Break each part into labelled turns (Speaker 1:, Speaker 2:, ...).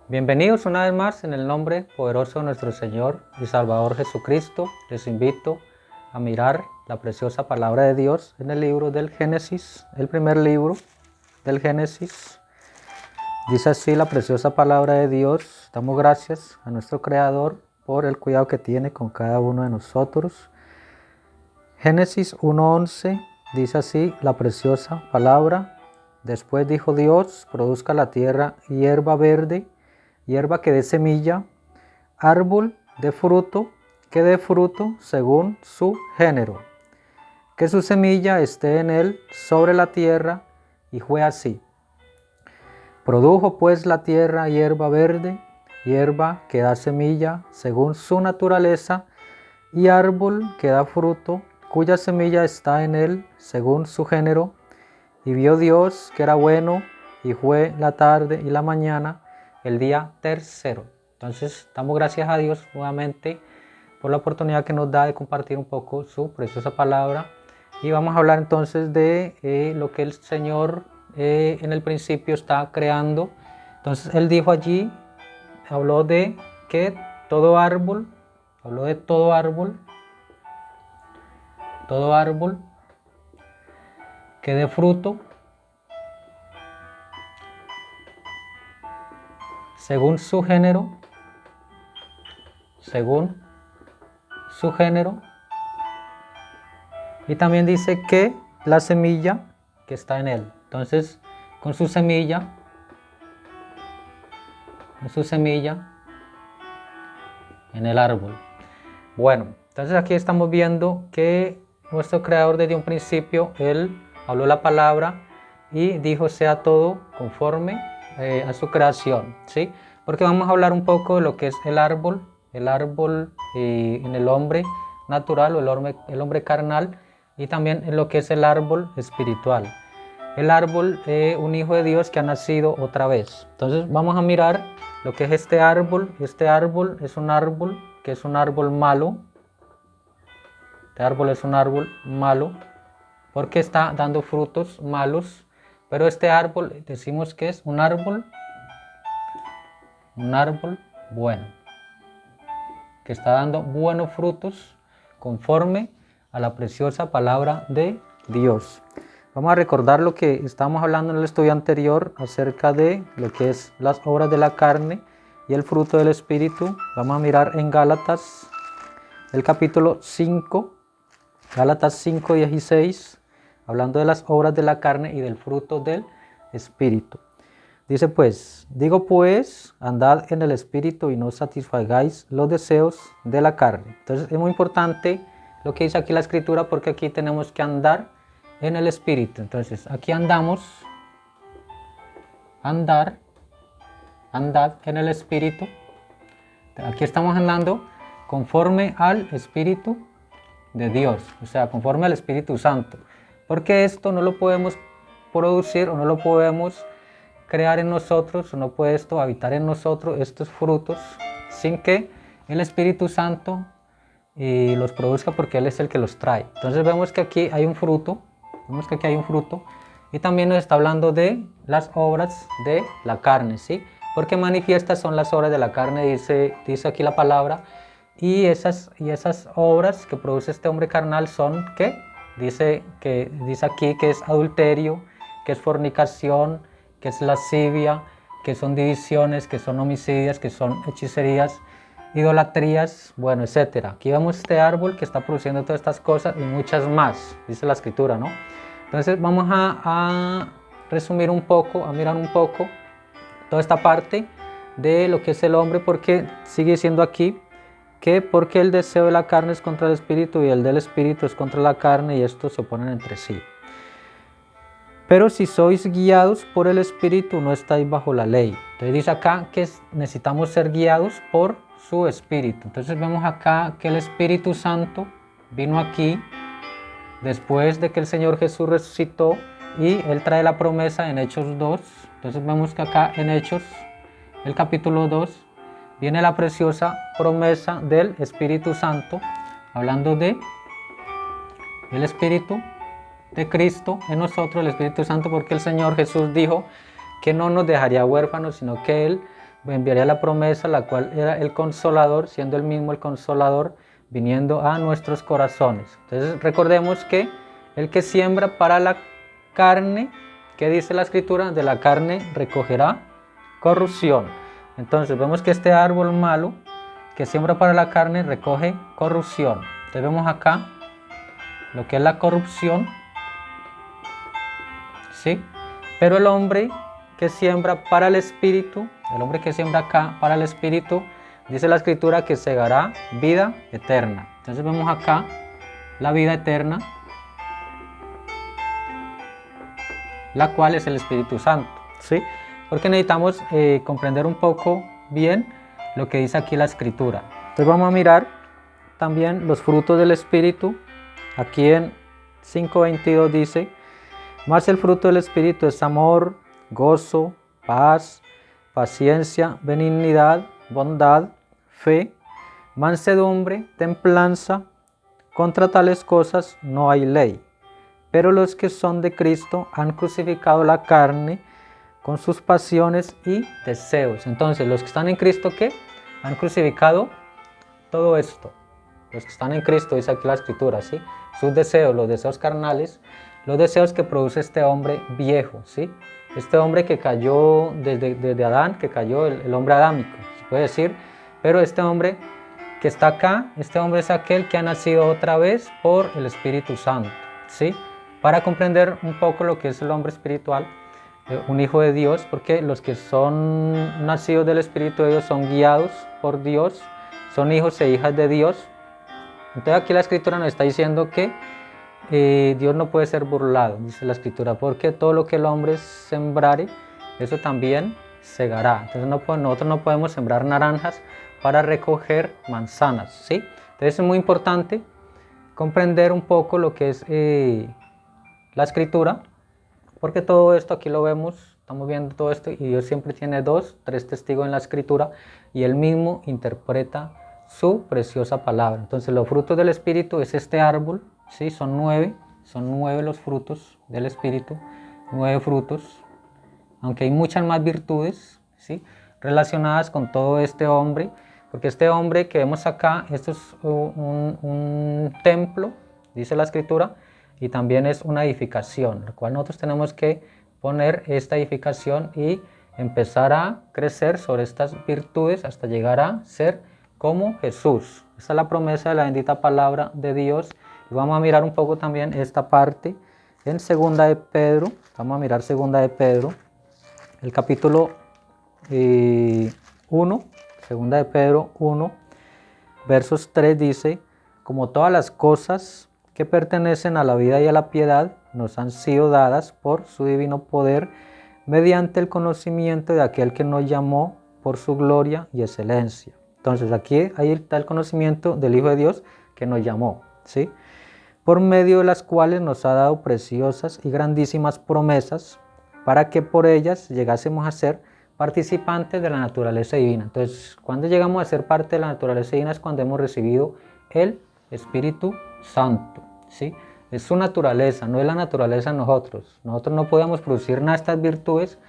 Speaker 1: Bienvenidos una vez más en el nombre poderoso de nuestro Señor y Salvador Jesucristo. Les invito a mirar la preciosa palabra de Dios en el libro del Génesis, el primer libro del Génesis. Dice así la preciosa palabra de Dios. Damos gracias a nuestro Creador por el cuidado que tiene con cada uno de nosotros. Génesis 1:11 dice así la preciosa palabra. Después dijo Dios, produzca la tierra hierba verde, hierba que dé semilla, árbol de fruto que dé fruto según su género, que su semilla esté en él sobre la tierra, y fue así. Produjo pues la tierra hierba verde, hierba que da semilla según su naturaleza, y árbol que da fruto, cuya semilla está en él según su género. Y vio Dios que era bueno, y fue la tarde y la mañana, el día tercero. Entonces damos gracias a Dios nuevamente por la oportunidad que nos da de compartir un poco su preciosa palabra. Y vamos a hablar entonces de lo que el Señor en el principio está creando. Entonces Él dijo allí, habló de que todo árbol, todo árbol que dé fruto según su género, y también dice que la semilla que está en él. Entonces, con su semilla en el árbol. Bueno, entonces aquí estamos viendo que nuestro Creador desde un principio, Él habló la palabra y dijo sea todo conforme a su creación, ¿sí? Porque vamos a hablar un poco de lo que es el árbol en el hombre natural o el hombre carnal, y también en lo que es el árbol espiritual. El árbol, un hijo de Dios que ha nacido otra vez. Entonces vamos a mirar lo que es este árbol. Este árbol es un árbol que es un árbol malo. Este árbol es un árbol malo porque está dando frutos malos. Pero este árbol decimos que es un árbol bueno, que está dando buenos frutos conforme a la preciosa palabra de Dios. Vamos a recordar lo que estábamos hablando en el estudio anterior acerca de lo que es las obras de la carne y el fruto del Espíritu. Vamos a mirar en Gálatas, el capítulo 5, Gálatas 5:16, hablando de las obras de la carne y del fruto del Espíritu. Dice pues, digo pues, andad en el Espíritu y no satisfagáis los deseos de la carne. Entonces es muy importante lo que dice aquí la Escritura, porque aquí tenemos que andar en el Espíritu. Entonces aquí andad en el Espíritu. Aquí estamos andando conforme al Espíritu de Dios, o sea, conforme al Espíritu Santo, porque esto no lo podemos producir o no lo podemos crear en nosotros, o no puede esto habitar en nosotros, estos frutos, sin que el Espíritu Santo los produzca, porque Él es el que los trae. Entonces vemos que aquí hay un fruto, y también nos está hablando de las obras de la carne, ¿sí? Porque manifiestas son las obras de la carne, dice aquí la palabra, y esas obras que produce este hombre carnal son, ¿qué? Dice aquí que es adulterio, que es fornicación, que es lascivia, que son divisiones, que son homicidios, que son hechicerías, idolatrías, bueno, etcétera. Aquí vemos este árbol que está produciendo todas estas cosas y muchas más, dice la Escritura, ¿no? Entonces vamos a resumir un poco, a mirar un poco toda esta parte de lo que es el hombre, porque sigue diciendo aquí que porque el deseo de la carne es contra el espíritu y el del espíritu es contra la carne, y estos se oponen entre sí. Pero si sois guiados por el Espíritu, no estáis bajo la ley. Entonces dice acá que necesitamos ser guiados por su Espíritu. Entonces vemos acá que el Espíritu Santo vino aquí después de que el Señor Jesús resucitó, y Él trae la promesa en Hechos 2. Entonces vemos que acá en Hechos, el capítulo 2, viene la preciosa promesa del Espíritu Santo, hablando de el Espíritu de Cristo en nosotros, el Espíritu Santo, porque el Señor Jesús dijo que no nos dejaría huérfanos, sino que Él enviaría la promesa, la cual era el Consolador, siendo el mismo el Consolador, viniendo a nuestros corazones. Entonces recordemos que el que siembra para la carne, ¿qué dice la Escritura? De la carne recogerá corrupción. Entonces vemos que este árbol malo que siembra para la carne recoge corrupción. Entonces vemos acá lo que es la corrupción, ¿sí? Pero el hombre que siembra para el Espíritu, el hombre que siembra acá para el Espíritu, dice la Escritura que segará vida eterna. Entonces vemos acá la vida eterna, la cual es el Espíritu Santo, ¿sí? Porque necesitamos comprender un poco bien lo que dice aquí la Escritura. Entonces vamos a mirar también los frutos del Espíritu. Aquí en 5:22 dice: mas el fruto del Espíritu es amor, gozo, paz, paciencia, benignidad, bondad, fe, mansedumbre, templanza. Contra tales cosas no hay ley. Pero los que son de Cristo han crucificado la carne con sus pasiones y deseos. Entonces, los que están en Cristo, ¿qué? Han crucificado todo esto. Los que están en Cristo, dice aquí la Escritura, ¿sí? Sus deseos, los deseos carnales, los deseos que produce este hombre viejo, ¿sí? Este hombre que cayó desde Adán, que cayó el hombre adámico, se puede decir. Pero este hombre que está acá, este hombre es aquel que ha nacido otra vez por el Espíritu Santo, ¿sí? Para comprender un poco lo que es el hombre espiritual, un hijo de Dios, porque los que son nacidos del Espíritu de Dios son guiados por Dios, son hijos e hijas de Dios. Entonces aquí la Escritura nos está diciendo que Dios no puede ser burlado, dice la Escritura, porque todo lo que el hombre sembrare, eso también segará. Entonces nosotros no podemos sembrar naranjas para recoger manzanas, ¿sí? Entonces es muy importante comprender un poco lo que es la Escritura, porque todo esto aquí lo vemos, estamos viendo todo esto, y Dios siempre tiene 2, 3 testigos en la Escritura, y Él mismo interpreta su preciosa palabra. Entonces los frutos del Espíritu es este árbol, ¿sí? Son 9 los frutos del Espíritu, 9 frutos, aunque hay muchas más virtudes, ¿sí? Relacionadas con todo este hombre, porque este hombre que vemos acá, esto es un templo, dice la Escritura, y también es una edificación, la cual nosotros tenemos que poner esta edificación y empezar a crecer sobre estas virtudes hasta llegar a ser como Jesús. Esa es la promesa de la bendita palabra de Dios. Y vamos a mirar un poco también esta parte en Segunda de Pedro. Vamos a mirar Segunda de Pedro, el capítulo 1, Segunda de Pedro 1, versos 3 dice: como todas las cosas que pertenecen a la vida y a la piedad nos han sido dadas por su divino poder, mediante el conocimiento de aquel que nos llamó por su gloria y excelencia. Entonces aquí ahí está el conocimiento del Hijo de Dios que nos llamó, ¿sí? Por medio de las cuales nos ha dado preciosas y grandísimas promesas, para que por ellas llegásemos a ser participantes de la naturaleza divina. Entonces, cuando llegamos a ser parte de la naturaleza divina es cuando hemos recibido el Espíritu Santo, ¿sí? Es su naturaleza, no es la naturaleza de nosotros. Nosotros no podemos producir nada de estas virtudes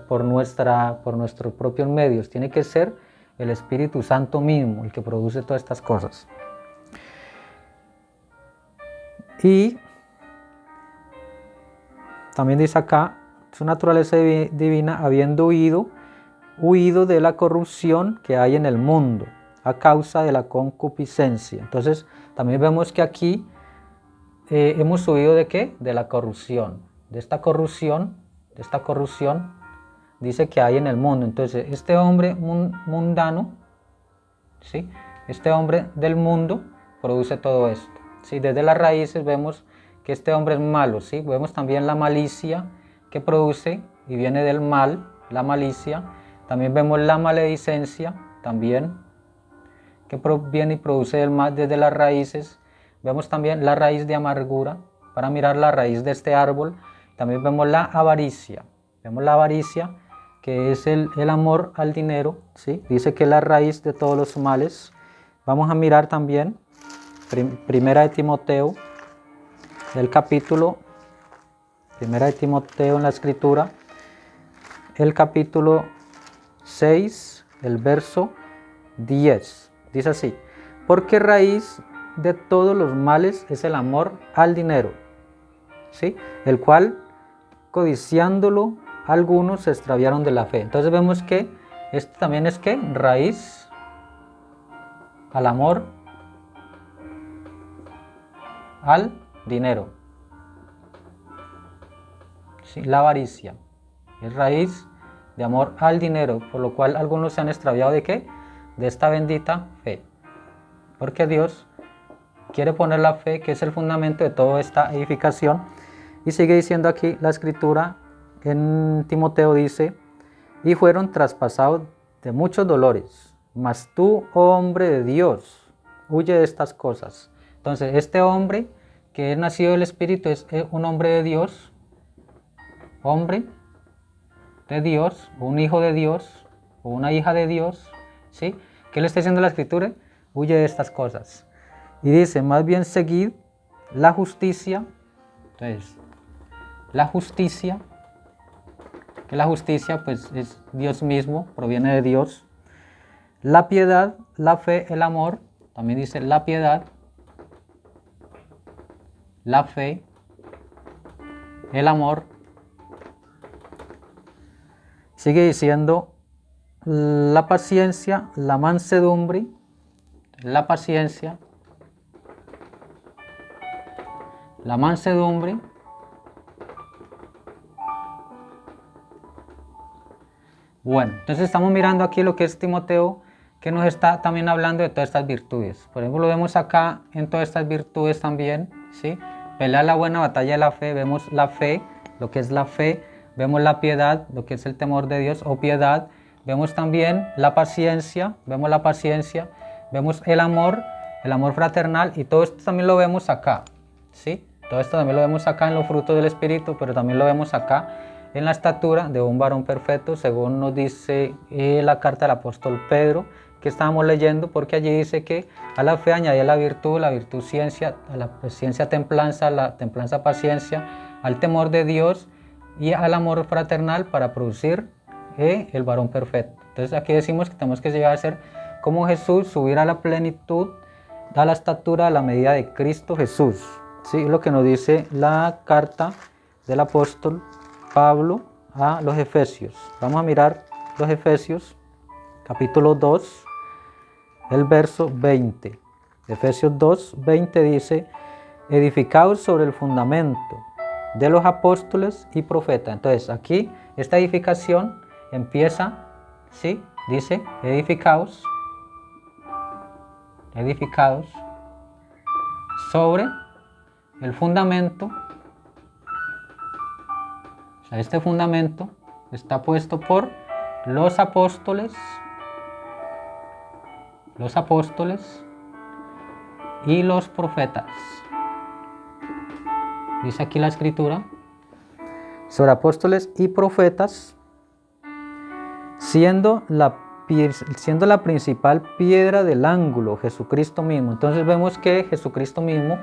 Speaker 1: por nuestros propios medios. Tiene que ser el Espíritu Santo mismo el que produce todas estas cosas. Y también dice acá, su naturaleza divina, habiendo huido de la corrupción que hay en el mundo a causa de la concupiscencia. Entonces también vemos que aquí hemos huido ¿de qué? De la corrupción, de esta corrupción dice que hay en el mundo. Entonces este hombre mundano, ¿sí? Este hombre del mundo produce todo esto, ¿sí? Desde las raíces vemos que este hombre es malo, ¿sí? Vemos también la malicia que produce y viene del mal, la malicia. También vemos la maledicencia, también, que viene y produce del mal desde las raíces. Vemos también la raíz de amargura, para mirar la raíz de este árbol. También vemos la avaricia, que es el amor al dinero, ¿sí? Dice que es la raíz de todos los males. Vamos a mirar también Primera de Timoteo, el capítulo, Primera de Timoteo en la Escritura, el capítulo 6, el verso 10. Dice así: porque raíz de todos los males es el amor al dinero, ¿sí? El cual, codiciándolo, algunos se extraviaron de la fe. Entonces vemos que esto también es que raíz al amor al dinero, ¿sí? La avaricia es raíz de amor al dinero, por lo cual algunos se han extraviado de ¿qué? De esta bendita fe. Porque Dios quiere poner la fe, que es el fundamento de toda esta edificación. Y sigue diciendo aquí la escritura en Timoteo, dice: y fueron traspasados de muchos dolores, mas tú, oh hombre de Dios, huye de estas cosas. Entonces, este hombre que es nacido del Espíritu es un hombre de Dios, hombre de Dios, o un hijo de Dios, o una hija de Dios, ¿sí? ¿Qué le está diciendo la escritura? Huye de estas cosas. Y dice: más bien seguid la justicia. Entonces, la justicia, que la justicia pues es Dios mismo, proviene de Dios. La piedad, la fe, el amor, también dice la piedad, la fe, el amor. Sigue diciendo la paciencia, la mansedumbre, la paciencia, la mansedumbre, bueno, entonces estamos mirando aquí lo que es Timoteo, que nos está también hablando de todas estas virtudes. Por ejemplo, lo vemos acá en todas estas virtudes también, ¿sí? Pelear la buena batalla de la fe, vemos la fe, lo que es la fe, vemos la piedad, lo que es el temor de Dios o piedad, vemos también la paciencia, vemos el amor fraternal, y todo esto también lo vemos acá, ¿sí? Todo esto también lo vemos acá en los frutos del Espíritu, pero también lo vemos acá en la estatura de un varón perfecto, según nos dice la carta del apóstol Pedro, que estábamos leyendo, porque allí dice que a la fe añadía la virtud ciencia, a la ciencia templanza, la templanza paciencia, al temor de Dios y al amor fraternal para producir el varón perfecto. Entonces aquí decimos que tenemos que llegar a ser como Jesús, subir a la plenitud, a la estatura, a la medida de Cristo Jesús. Sí, lo que nos dice la carta del apóstol Pablo a los Efesios. Vamos a mirar los Efesios, capítulo 2, el verso 20. Efesios 2, 20 dice: edificados sobre el fundamento de los apóstoles y profetas. Entonces aquí esta edificación empieza, ¿sí? Dice edificados sobre el fundamento. O sea, este fundamento está puesto por los apóstoles y los profetas. Dice aquí la escritura, sobre apóstoles y profetas, siendo la principal piedra del ángulo, Jesucristo mismo. Entonces vemos que Jesucristo mismo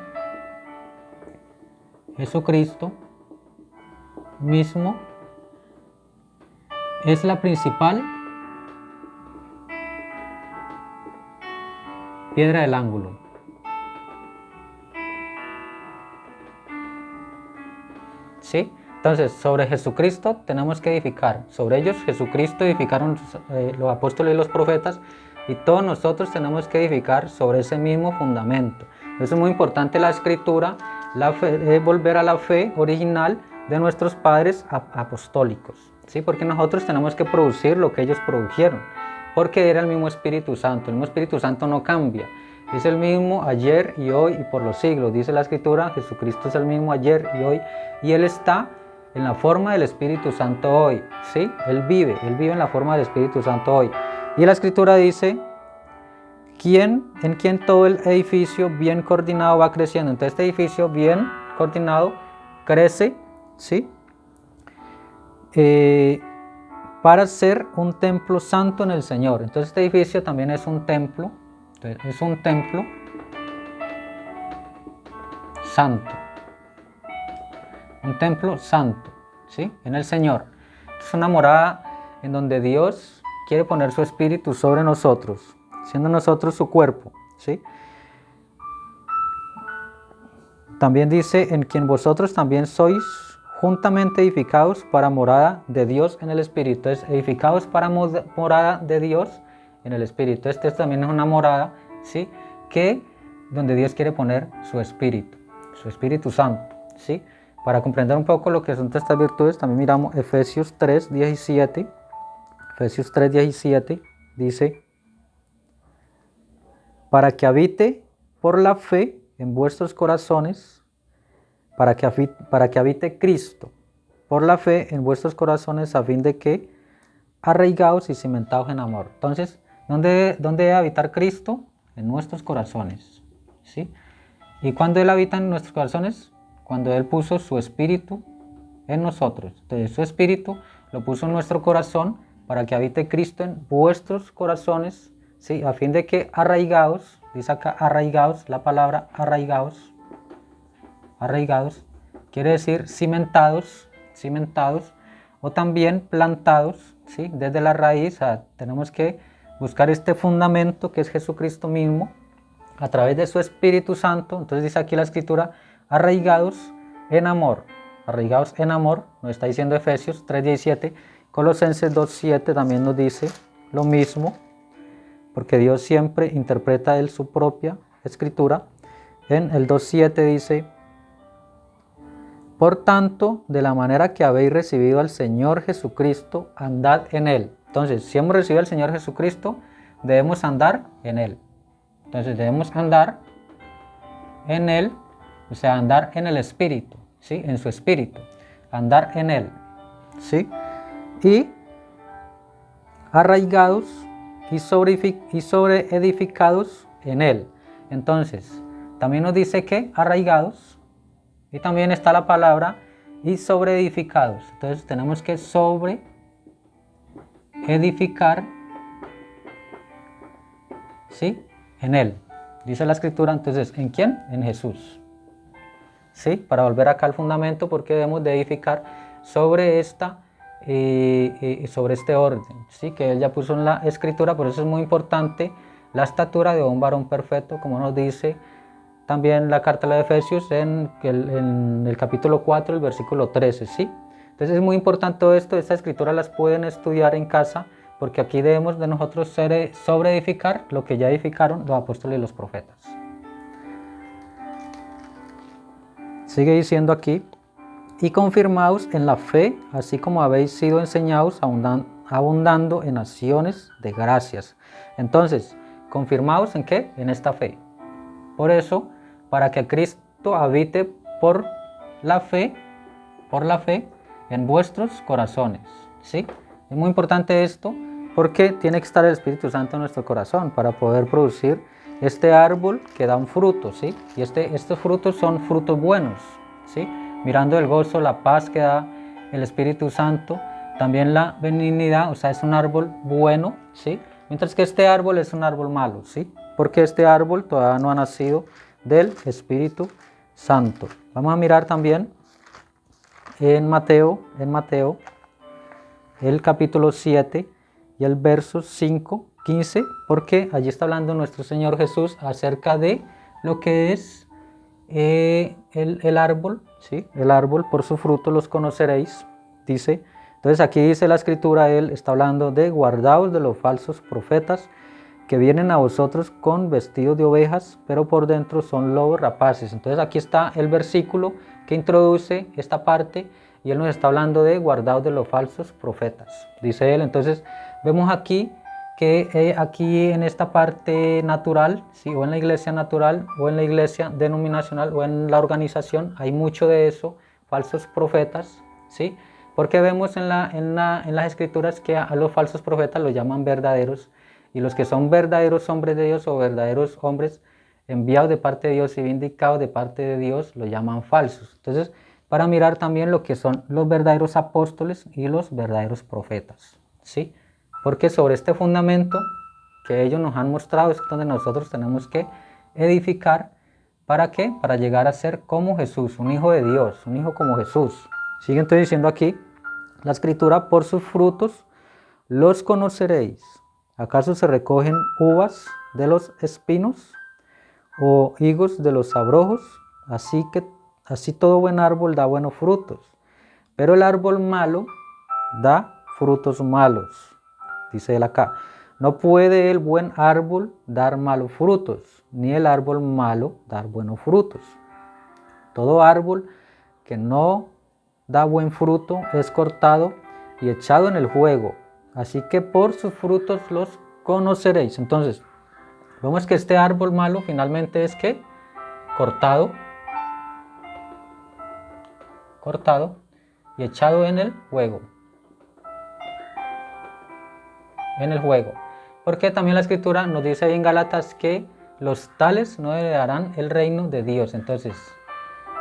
Speaker 1: es la principal piedra del ángulo. ¿Sí? Entonces, sobre Jesucristo tenemos que edificar. Sobre ellos, Jesucristo edificaron los apóstoles y los profetas, y todos nosotros tenemos que edificar sobre ese mismo fundamento. Eso es muy importante la escritura, volver a la fe original de nuestros padres apostólicos, ¿sí? Porque nosotros tenemos que producir lo que ellos produjeron, porque era el mismo Espíritu Santo. El mismo Espíritu Santo no cambia, es el mismo ayer y hoy y por los siglos. Dice la escritura, Jesucristo es el mismo ayer y hoy, y Él está en la forma del Espíritu Santo hoy, ¿sí? Él vive en la forma del Espíritu Santo hoy. Y la escritura dice, en quien todo el edificio bien coordinado va creciendo. Entonces este edificio bien coordinado crece, ¿sí? Para ser un templo santo en el Señor. Entonces este edificio también es un templo. Entonces, es un templo santo. Un templo santo, ¿sí? En el Señor. Es una morada en donde Dios quiere poner su espíritu sobre nosotros, siendo nosotros su cuerpo, ¿sí? También dice, en quien vosotros también sois juntamente edificados para morada de Dios en el Espíritu. Entonces, edificados para morada de Dios en el Espíritu. Este también es una morada, ¿sí? Donde Dios quiere poner su Espíritu Santo, ¿sí? Para comprender un poco lo que son estas virtudes, también miramos Efesios 3:17. Efesios 3:17 dice, para que habite por la fe en vuestros corazones, para que habite Cristo por la fe en vuestros corazones, a fin de que, arraigados y cimentados en amor. Entonces, ¿dónde debe habitar Cristo? En nuestros corazones, ¿sí? ¿Y cuándo Él habita en nuestros corazones? Cuando Él puso su espíritu en nosotros. Entonces, su espíritu lo puso en nuestro corazón para que habite Cristo en vuestros corazones, ¿sí? A fin de que arraigados, dice acá arraigados, la palabra arraigados, quiere decir cimentados, o también plantados, ¿sí? Desde la raíz. Tenemos que buscar este fundamento que es Jesucristo mismo, a través de su Espíritu Santo. Entonces dice aquí la Escritura, arraigados en amor, nos está diciendo Efesios 3:17, Colosenses 2:7 también nos dice lo mismo, porque Dios siempre interpreta Él su propia Escritura. En el 2:7 dice, por tanto, de la manera que habéis recibido al Señor Jesucristo, andad en Él. Entonces, si hemos recibido al Señor Jesucristo, debemos andar en Él. Entonces, debemos andar en Él, o sea, andar en el Espíritu, ¿sí? En su Espíritu, andar en Él, ¿sí? Y arraigados y sobre edificados en Él. Entonces, también nos dice que arraigados, y también está la palabra y sobre edificados. Entonces tenemos que sobre edificar, ¿sí? En Él. Dice la Escritura, entonces, ¿en quién? En Jesús. ¿Sí? Para volver acá al fundamento, porque debemos de edificar sobre sobre este orden, ¿sí? Que Él ya puso en la Escritura. Por eso es muy importante la estatura de un varón perfecto, como nos dice también la carta de Efesios en el capítulo 4, el versículo 13, ¿sí? Entonces es muy importante todo esto. Estas escrituras las pueden estudiar en casa, porque aquí debemos de nosotros sobre edificar lo que ya edificaron los apóstoles y los profetas. Sigue diciendo aquí, y confirmaos en la fe, así como habéis sido enseñados, abundando en acciones de gracias. Entonces, confirmaos en ¿qué? En esta fe. Por eso, para que Cristo habite por la fe en vuestros corazones, ¿sí? Es muy importante esto, porque tiene que estar el Espíritu Santo en nuestro corazón para poder producir este árbol que da un fruto, ¿sí? Y estos frutos son frutos buenos, ¿sí? Mirando el gozo, la paz que da el Espíritu Santo, también la benignidad, o sea, es un árbol bueno, ¿sí? Mientras que este árbol es un árbol malo, ¿sí? Porque este árbol todavía no ha nacido del Espíritu Santo. Vamos a mirar también en Mateo, el capítulo 7 y el verso 5, 15, porque allí está hablando nuestro Señor Jesús acerca de lo que es el árbol, ¿sí? El árbol, por su fruto los conoceréis, dice. Entonces aquí dice la Escritura, Él está hablando de guardaos de los falsos profetas, que vienen a vosotros con vestidos de ovejas, pero por dentro son lobos rapaces. Entonces aquí está el versículo que introduce esta parte, y Él nos está hablando de guardaos de los falsos profetas, dice Él. Entonces vemos aquí que aquí en esta parte natural, ¿sí? O en la iglesia natural, o en la iglesia denominacional, o en la organización, hay mucho de eso, falsos profetas, ¿sí? Porque vemos en las Escrituras que a los falsos profetas los llaman verdaderos, y los que son verdaderos hombres de Dios o verdaderos hombres enviados de parte de Dios y vindicados de parte de Dios, lo llaman falsos. Entonces, para mirar también lo que son los verdaderos apóstoles y los verdaderos profetas, ¿sí? Porque sobre este fundamento que ellos nos han mostrado es donde nosotros tenemos que edificar. ¿Para qué? Para llegar a ser como Jesús, un hijo de Dios, un hijo como Jesús. Sigue entonces diciendo aquí la Escritura, por sus frutos los conoceréis. ¿Acaso se recogen uvas de los espinos o higos de los abrojos? Así todo buen árbol da buenos frutos, pero el árbol malo da frutos malos. Dice él acá, no puede el buen árbol dar malos frutos, ni el árbol malo dar buenos frutos. Todo árbol que no da buen fruto es cortado y echado en el fuego. Así que por sus frutos los conoceréis. Entonces, vemos que este árbol malo finalmente es ¿qué? Cortado y echado en el fuego. Porque también la escritura nos dice ahí en Gálatas que los tales no heredarán el reino de Dios. Entonces,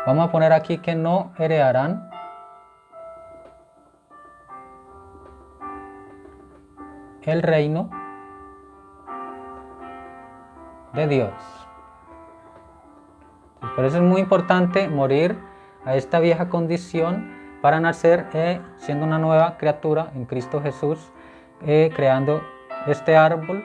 Speaker 1: vamos a poner aquí que no heredarán el reino de Dios. Por eso es muy importante morir a esta vieja condición para nacer siendo una nueva criatura en Cristo Jesús, creando este árbol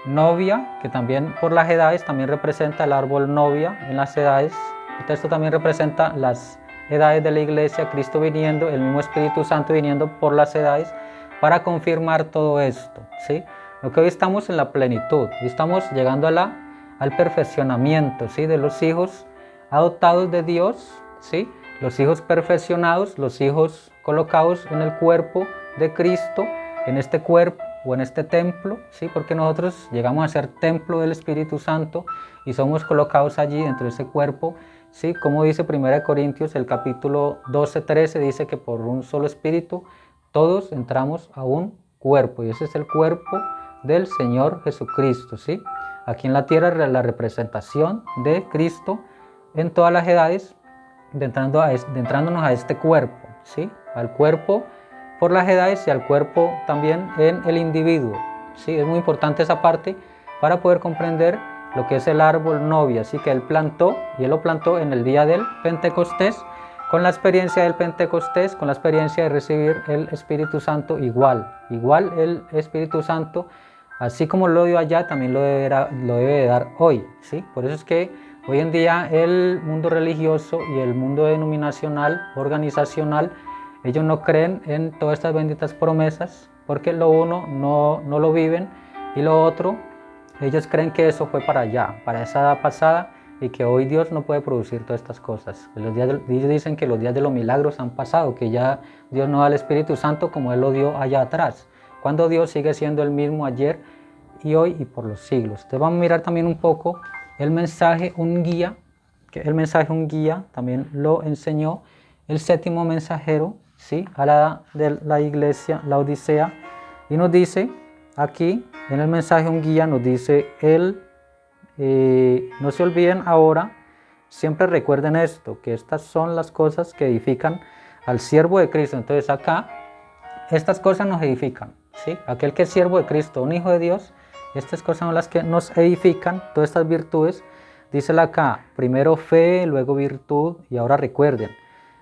Speaker 1: novia, que también por las edades también representa el árbol novia en las edades. El texto también representa las edades de la iglesia, Cristo viniendo, el mismo Espíritu Santo viniendo por las edades para confirmar todo esto, ¿sí? Lo que hoy estamos en la plenitud, hoy estamos llegando al perfeccionamiento, ¿sí? De los hijos adoptados de Dios, ¿sí? Los hijos perfeccionados, los hijos colocados en el cuerpo de Cristo, en este cuerpo o en este templo, ¿sí? Porque nosotros llegamos a ser templo del Espíritu Santo y somos colocados allí dentro de ese cuerpo, ¿sí? Como dice 1 Corintios, el capítulo 12-13, dice que por un solo Espíritu todos entramos a un cuerpo, y ese es el cuerpo del Señor Jesucristo, ¿sí? Aquí en la tierra la representación de Cristo en todas las edades, entrándonos a este cuerpo, ¿sí? Al cuerpo por las edades y al cuerpo también en el individuo, ¿sí? Es muy importante esa parte para poder comprender lo que es el árbol novia, así que él lo plantó en el día del Pentecostés, con la experiencia del Pentecostés, con la experiencia de recibir el Espíritu Santo igual el Espíritu Santo, así como lo dio allá, también lo debe dar hoy, ¿sí? Por eso es que hoy en día el mundo religioso y el mundo denominacional, organizacional, ellos no creen en todas estas benditas promesas, porque lo uno no lo viven, y lo otro, ellos creen que eso fue para allá, para esa edad pasada, y que hoy Dios no puede producir todas estas cosas. Ellos dicen que los días de los milagros han pasado, que ya Dios no da el Espíritu Santo como Él lo dio allá atrás, cuando Dios sigue siendo el mismo ayer y hoy y por los siglos. Entonces vamos a mirar también un poco el mensaje Un Guía, que el mensaje Un Guía también lo enseñó el séptimo mensajero, ¿sí? De la iglesia, la Odisea, y nos dice aquí en el mensaje Un Guía, nos dice no se olviden ahora, siempre recuerden esto, que estas son las cosas que edifican al siervo de Cristo. Entonces acá, estas cosas nos edifican, ¿sí? Aquel que es siervo de Cristo, un hijo de Dios, estas cosas son las que nos edifican, todas estas virtudes. Dísela acá, primero fe, luego virtud, y ahora recuerden,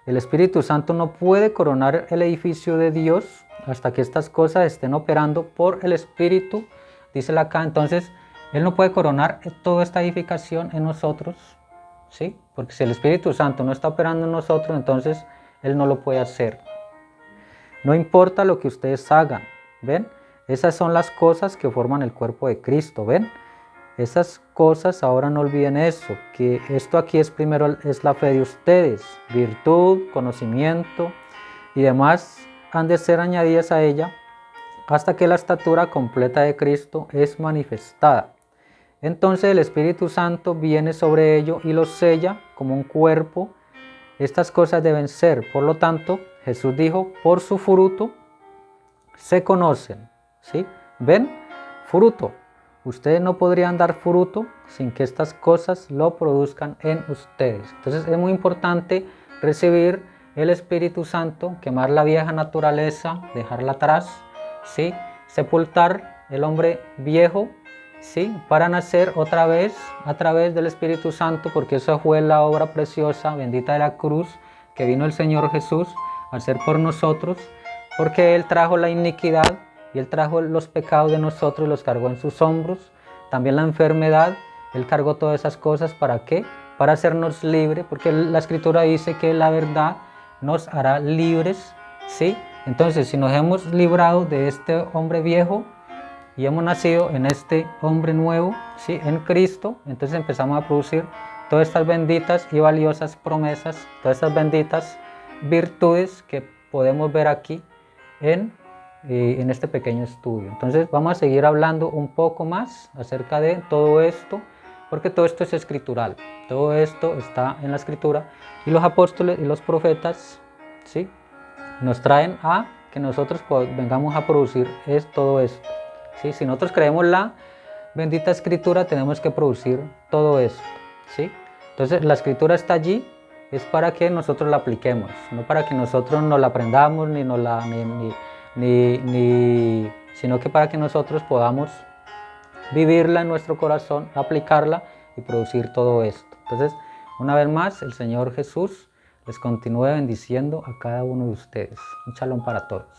Speaker 1: el Espíritu Santo no puede coronar el edificio de Dios hasta que estas cosas estén operando por el Espíritu. Dísela acá, entonces, Él no puede coronar toda esta edificación en nosotros, ¿sí? Porque si el Espíritu Santo no está operando en nosotros, entonces Él no lo puede hacer. No importa lo que ustedes hagan, ¿ven? Esas son las cosas que forman el cuerpo de Cristo, ¿ven? Esas cosas, ahora no olviden eso, que esto aquí es primero es la fe de ustedes, virtud, conocimiento y demás han de ser añadidas a ella hasta que la estatura completa de Cristo es manifestada. Entonces el Espíritu Santo viene sobre ello y los sella como un cuerpo. Estas cosas deben ser, por lo tanto, Jesús dijo, por su fruto se conocen, ¿sí? ¿Ven? Fruto. Ustedes no podrían dar fruto sin que estas cosas lo produzcan en ustedes. Entonces es muy importante recibir el Espíritu Santo, quemar la vieja naturaleza, dejarla atrás, ¿sí? Sepultar el hombre viejo, ¿sí? Para nacer otra vez a través del Espíritu Santo, porque esa fue la obra preciosa, bendita de la cruz, que vino el Señor Jesús a hacer por nosotros, porque Él trajo la iniquidad y Él trajo los pecados de nosotros y los cargó en sus hombros. También la enfermedad, Él cargó todas esas cosas. ¿Para qué? Para hacernos libres, porque la Escritura dice que la verdad nos hará libres, ¿sí? Entonces, si nos hemos librado de este hombre viejo y hemos nacido en este hombre nuevo, ¿sí? En Cristo, entonces empezamos a producir todas estas benditas y valiosas promesas, todas estas benditas virtudes que podemos ver aquí en este pequeño estudio. Entonces vamos a seguir hablando un poco más acerca de todo esto, porque todo esto es escritural, todo esto está en la Escritura, y los apóstoles y los profetas, ¿sí? Nos traen a que nosotros vengamos a producir todo esto, ¿sí? Si nosotros creemos la bendita Escritura, tenemos que producir todo esto, ¿sí? Entonces la Escritura está allí, es para que nosotros la apliquemos, no para que nosotros nos la aprendamos, sino que para que nosotros podamos vivirla en nuestro corazón, aplicarla y producir todo esto. Entonces, una vez más, el Señor Jesús les continúe bendiciendo a cada uno de ustedes. Un shalom para todos.